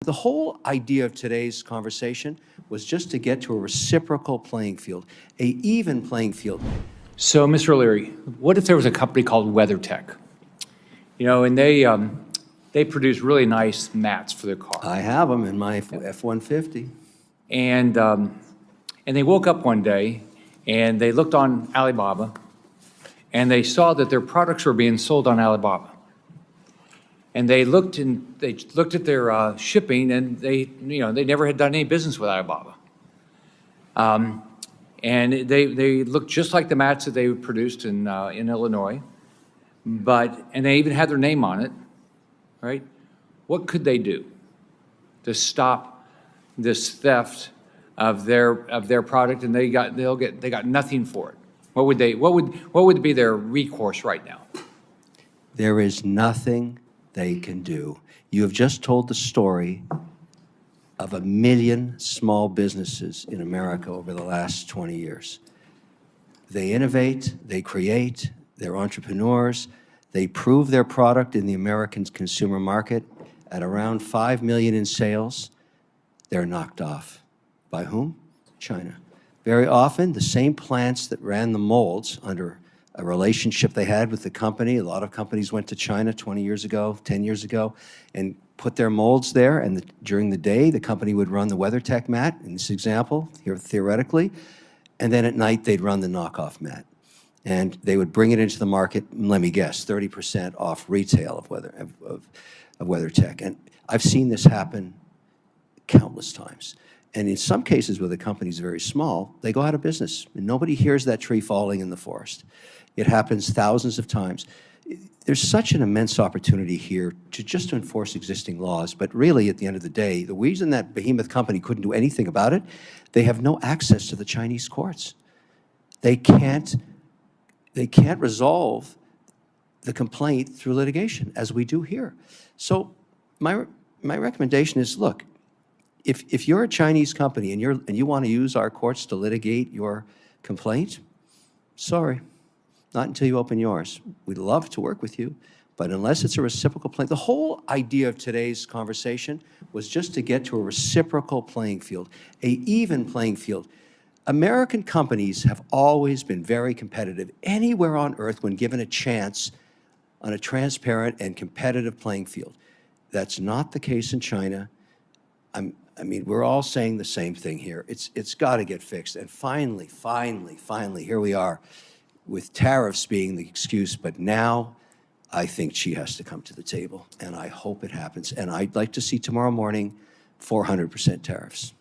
The whole idea of today's conversation was just to get to a reciprocal playing field, a even playing field. So, Mr. O'Leary, what if there was a company called WeatherTech? You know, and they produce really nice mats for their car. I have them in my F-150. And they woke up one day and they looked on Alibaba and they saw that their products were being sold on Alibaba. And they looked at their shipping, and they never had done any business with Alibaba. And they looked just like the mats that they produced in Illinois, and they even had their name on it, right? What could they do to stop this theft of their product? And they got nothing for it. What would be their recourse right now? There is nothing they can do. You have just told the story of 1 million small businesses in America over the last 20 years. They innovate, they create, they're entrepreneurs, they prove their product in the American consumer market at around 5 million in sales. They're knocked off. By whom? China. Very often, the same plants that ran the molds under a relationship they had with the company. A lot of companies went to China 20 years ago, 10 years ago, and put their molds there, and during the day, the company would run the WeatherTech mat, in this example, here theoretically, and then at night, they'd run the knockoff mat. And they would bring it into the market, let me guess, 30% off retail of WeatherTech. And I've seen this happen countless times. And in some cases where the company's very small, they go out of business, and nobody hears that tree falling in the forest. It happens thousands of times. There's such an immense opportunity here to enforce existing laws, but really, at the end of the day, the reason that behemoth company couldn't do anything about it, they have no access to the Chinese courts. They can't resolve the complaint through litigation, as we do here. So my recommendation is, look, if you're a Chinese company and you want to use our courts to litigate your complaint, sorry. Not until you open yours. We'd love to work with you, but unless it's a reciprocal playing, the whole idea of today's conversation was just to get to a reciprocal playing field, a even playing field. American companies have always been very competitive anywhere on earth when given a chance on a transparent and competitive playing field. That's not the case in China. I mean, we're all saying the same thing here. It's got to get fixed. And finally, here we are, with tariffs being the excuse, but now I think she has to come to the table, and I hope it happens. And I'd like to see tomorrow morning 400% tariffs.